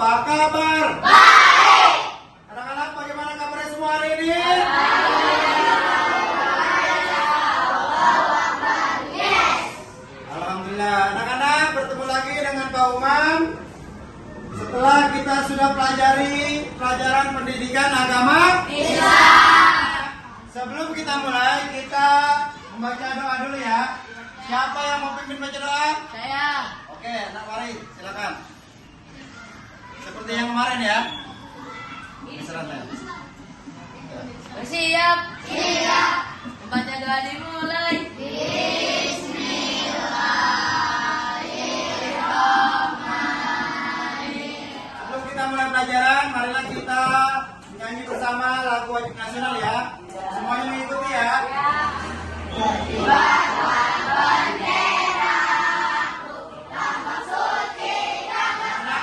apa kabar? Baik. Anak-anak, bagaimana kabarnya semua hari ini? Alhamdulillah. Anak-anak, bertemu lagi dengan Pak Umam. Setelah kita sudah pelajari pelajaran pendidikan agama Islam. Sebelum kita mulai, kita membaca doa dulu ya. Siapa yang mau pimpin baca doa? Saya. Oke, Nak Wari, silakan. Seperti yang kemarin ya. Silakan. Bersiap. Siap. Membaca doa dimulai. Sebelum kita mulai pelajaran, marilah kita menyanyi bersama lagu wajib nasional ya. Semuanya mengikuti ya.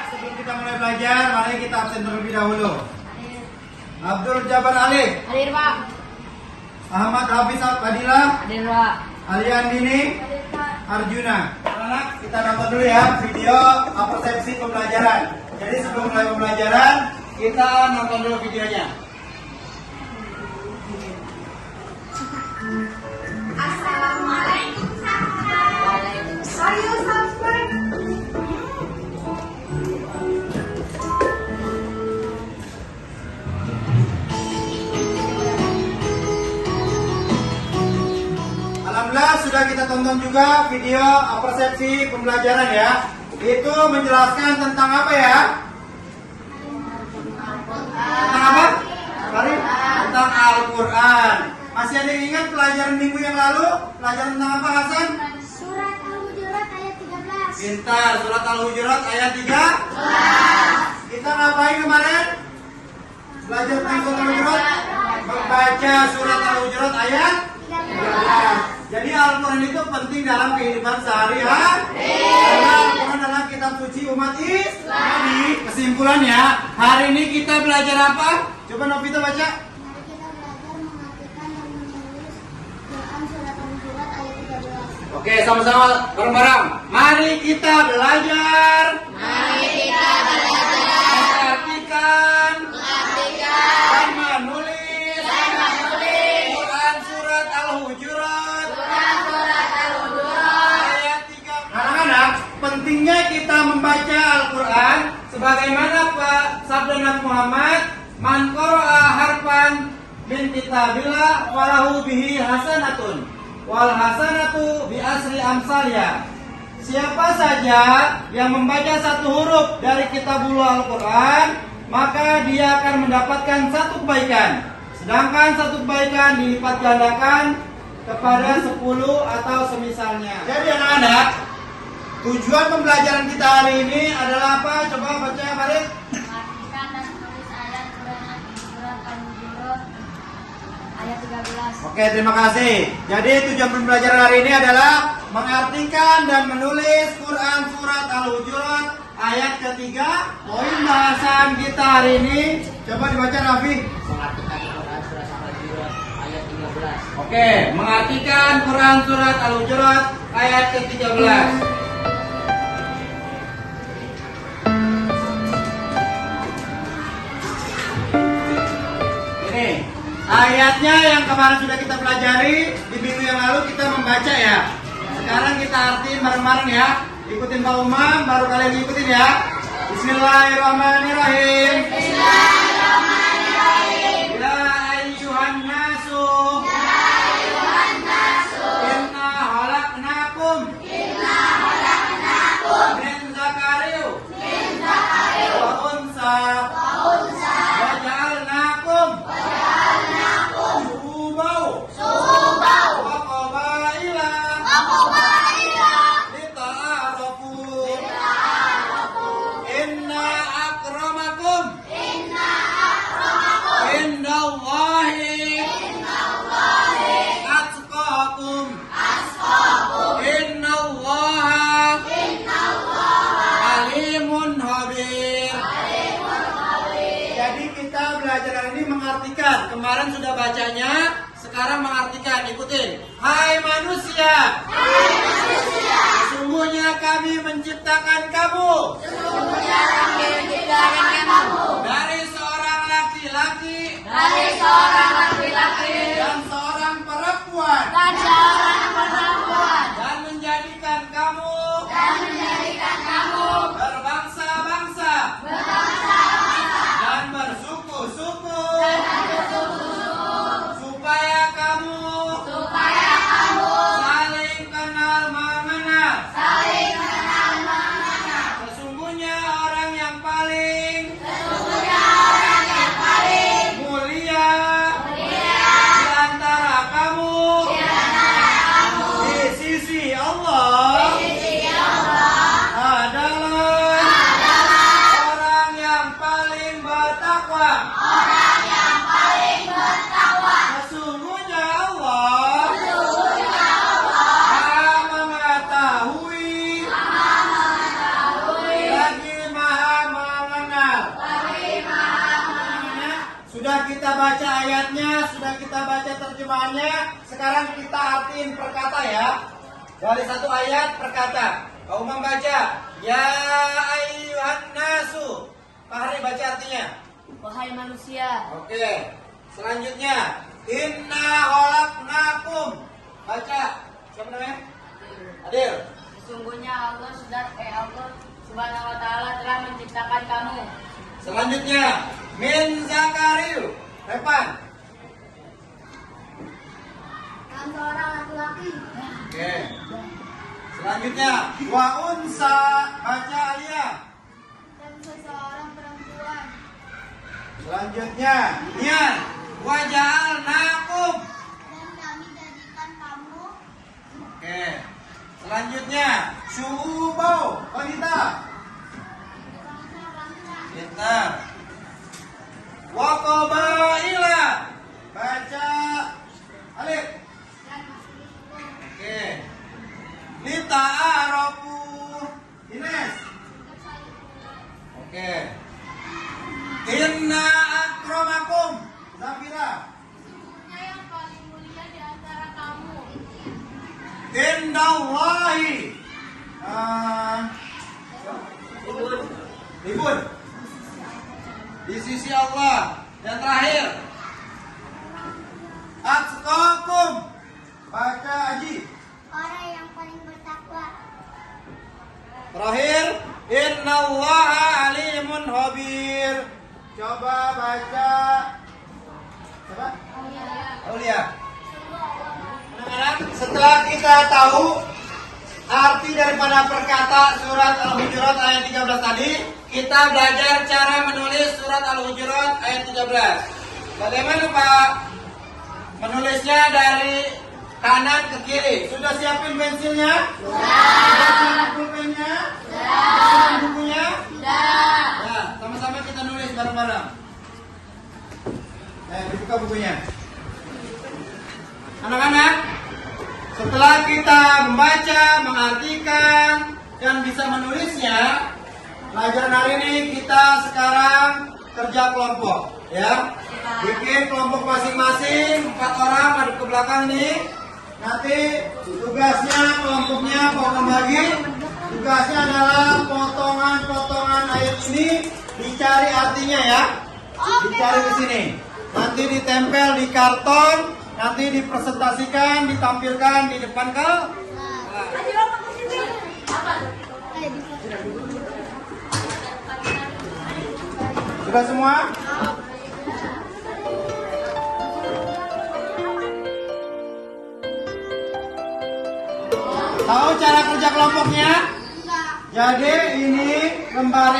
Sebelum kita mulai belajar, mari kita absen terlebih dahulu. Abdul Jabar Alif, Hadir, Pak. Ahmad Hafiz Fadilah, Hadir, Pak. Aliandini, Arjuna. Anak, kita nonton dulu ya video persepsi pembelajaran. Jadi sebelum mulai pembelajaran, kita nonton dulu videonya. Assalamualaikum saudara. Ayo subscribe. Alhamdulillah sudah kita tonton juga video persepsi pembelajaran ya. Itu menjelaskan tentang apa ya? Tentang apa? Mari, tentang Al-Quran. Masih ada yang ingat pelajaran minggu yang lalu? Pelajaran tentang apa, Hasan? Surat Al-Hujurat ayat 13. Pintar, surat Al-Hujurat ayat 3. Kita ngapain kemarin? Belajar tentang surat Al-Hujurat? Membaca surat Al-Hujurat ayat 13. Jadi Al-Quran itu penting dalam kehidupan sehari-hari. Karena Al-Quran adalah kitab suci umat Islam. Jadi kesimpulannya, hari ini kita belajar apa? Coba Novita baca. Mari kita belajar mengartikan dan menulis Quran surat Al-Hujurat ayat 13. Oke, sama-sama bareng-bareng. Mari kita belajar. Mengartikan dan menulis Quran surat Al-Hujurat ayat 3. Anak-anak, pentingnya kita membaca Al-Quran sebagaimana Pak sabda Nabi Muhammad, man qara'a harfan min kitabillah walahu bihi hasanatun wal hasanatu bi asri amsalya. Siapa saja yang membaca satu huruf dari kitabullah Al-Quran, maka dia akan mendapatkan satu kebaikan. Sedangkan satu kebaikan dilipat gandakan kepada 10 atau semisalnya. Jadi anak-anak, tujuan pembelajaran kita hari ini adalah apa? Coba baca mari. Mengartikan dan menulis ayat Quran surat Al-Hujurat ayat 13. Oke, terima kasih. Jadi tujuan pembelajaran hari ini adalah mengartikan dan menulis Quran surat Al-Hujurat ayat ketiga. Poin bahasan kita hari ini, coba dibaca Raffi. Mengartikan Quran surat Al-Hujurat ayat 13. Oke, mengartikan Quran surat Al-Hujurat ayat ke-13. Ini ayatnya yang kemarin sudah kita pelajari di minggu yang lalu, kita membaca ya. Sekarang kita artiin bareng-bareng ya. Ikutin Pak Umam, baru kalian ikutin ya. Bismillahirrahmanirrahim. Ya ayyuhan nasu. Inna khalaqnakum min zakariyu wa unsa wa ja'alnakum syu'uban wa qabaila lita'arafu. Inna akramakum indallahi atqakum. Innallaha alimun khabir. Jadi kita belajar hari ini mengartikan. Kemarin sudah bacanya, sekarang mengartikan. Ikutin. Hai manusia. Sesungguhnya kami menciptakan kamu bertakwa. Sesungguhnya Allah Maha mengetahui lagi Maha mengenal. Sudah kita baca ayatnya, sudah kita baca terjemahannya. Sekarang kita artiin per kata ya. Dari satu ayat per kata. Kau membaca ya ayyuhan nasu. Pak Hari baca artinya. Wahai manusia, Oke. Selanjutnya inna khalaqnakum. Baca. Siapa namanya? Adil. sesungguhnya Allah Subhanahu wa taala telah menciptakan kamu. Selanjutnya min zakariu. Repan. Dan seorang laki-laki. Oke. Selanjutnya wa unsa. Baca Alia. Dan seseorang perempuan. Selanjutnya Nian. Wa ja'alnakum. Dan kami jadikan kamu. Oke. Selanjutnya syu'ubau. Wanita. Bangsa-bangsa. Pintar. Wa qabaila. Baca Alif. Dan masih Oke. Lita'arafu. Ines. Oke. Inna akramakum. Zafira. Sesungguhnya yang paling mulia di antara kamu. Indallahi. Ribun. Di sisi Allah. Yang terakhir. Atqakum. Baca Aji. Orang yang paling bertakwa. Terakhir, innallaha alimun khabir. Coba baca. Coba. Aulia. Anak-anak, setelah kita tahu arti daripada perkata surat Al-Hujurat ayat 13 tadi, kita belajar cara menulis surat Al-Hujurat ayat 13. Bagaimana Pak? Menulisnya dari kanan ke kiri. Sudah siapin pensilnya? Sudah siapin pulpennya? Sudah bukunya? Ya, sama-sama kita nulis bareng-bareng. Dibuka bukunya. Anak-anak, setelah kita membaca, mengartikan, dan bisa menulisnya, pelajaran hari ini kita sekarang kerja kelompok, ya. Bikin kelompok masing-masing, 4 orang ada ke belakang nih. Nanti tugasnya kelompoknya mau membagi. Tugasnya adalah potongan-potongan ayat ini dicari artinya ya. Dicari ke sini. Nanti ditempel di karton, nanti dipresentasikan, ditampilkan di depan kelas. Sudah semua? Tahu cara kerja kelompoknya? Jadi ini lembar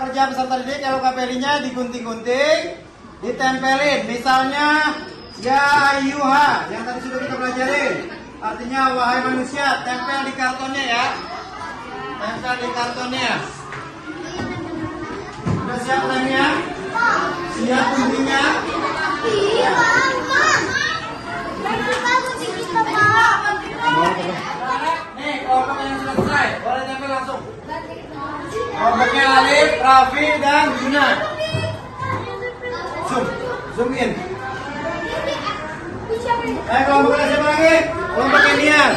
kerja peserta didik LKPD-nya digunting-gunting, ditempelin. Misalnya ya ayyuha yang tadi sudah kita pelajarin. Artinya wahai manusia, tempel di kartonnya ya. Tempel di kartonnya. Sudah siap lemnya? Siap guntingnya? Iya, Pak. Nih, kelompok yang sudah selesai, boleh tempel langsung. Kelompoknya Alif, Raffi, dan Yuna. Zoom in. Kelompoknya siapa lagi? Kelompoknya Niar.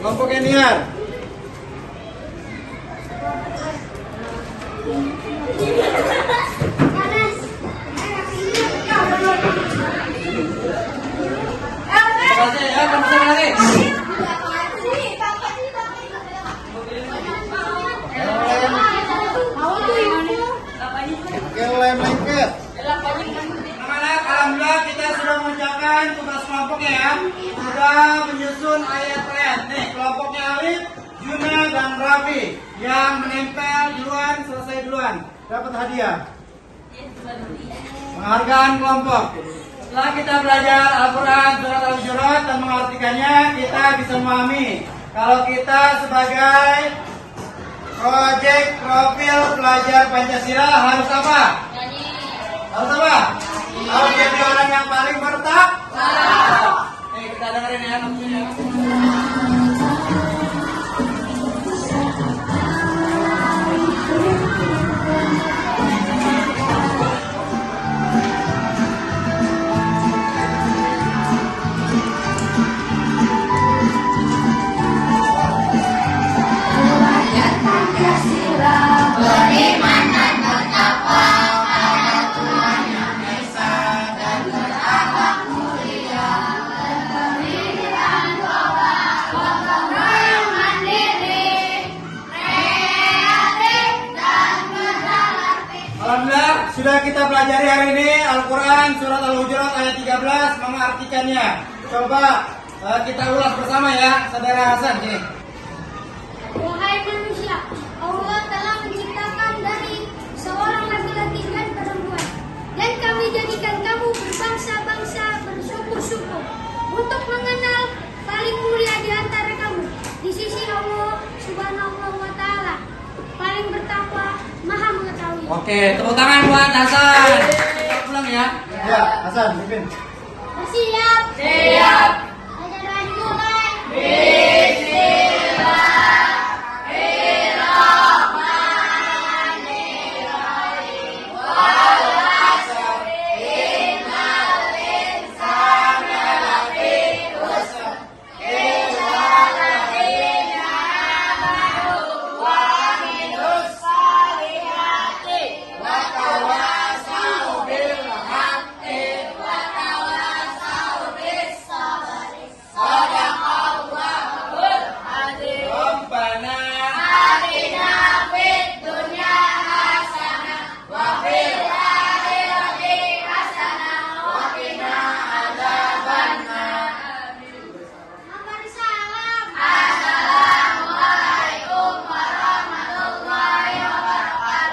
Kelompoknya Niar. Terima kasih ya, sama-sama lagi. Oke, lem lengket. Anak-anak, alhamdulillah kita sudah mengerjakan tugas kelompoknya ya. Sudah menyusun ayat-ayat. Nih, kelompoknya Alif, Yuna, dan Raffi. Yang menempel duluan, selesai duluan. Dapat hadiah. Penghargaan kelompok. Setelah kita belajar Al-Quran, surat Al-Hujurat, dan mengartikannya, kita bisa memahami kalau kita sebagai Proyek profil pelajar Pancasila harus apa? Nyanyi. Harus apa? Harus jadi orang yang paling bertakwa. Kita dengerin ya maksudnya. Alhamdulillah sudah kita pelajari hari ini Al-Quran surat Al-Hujurat ayat 13 mengartikannya. Coba kita ulas bersama ya, saudara Hasan nih. Wahai manusia, Allah telah menciptakan dari seorang laki-laki dan perempuan, dan kami jadikan kamu berbangsa-bangsa bersuku-suku untuk mengenal paling mulia di antara kamu di sisi Allah Subhanahu wa Ta'ala, paling bertakwa, Maha mengetahui. Oke, tepuk tangan buat Hasan. Kita pulang ya. Ya, Hasan, pimpin. Siap. Siap. Ajaran mulai.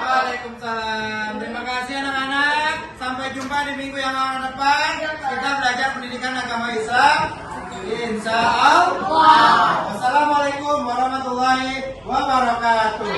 Waalaikumsalam. Terima kasih anak-anak. Sampai jumpa di minggu yang akan depan. Kita belajar pendidikan agama Islam. Insya Allah. Wassalamualaikum warahmatullahi wabarakatuh.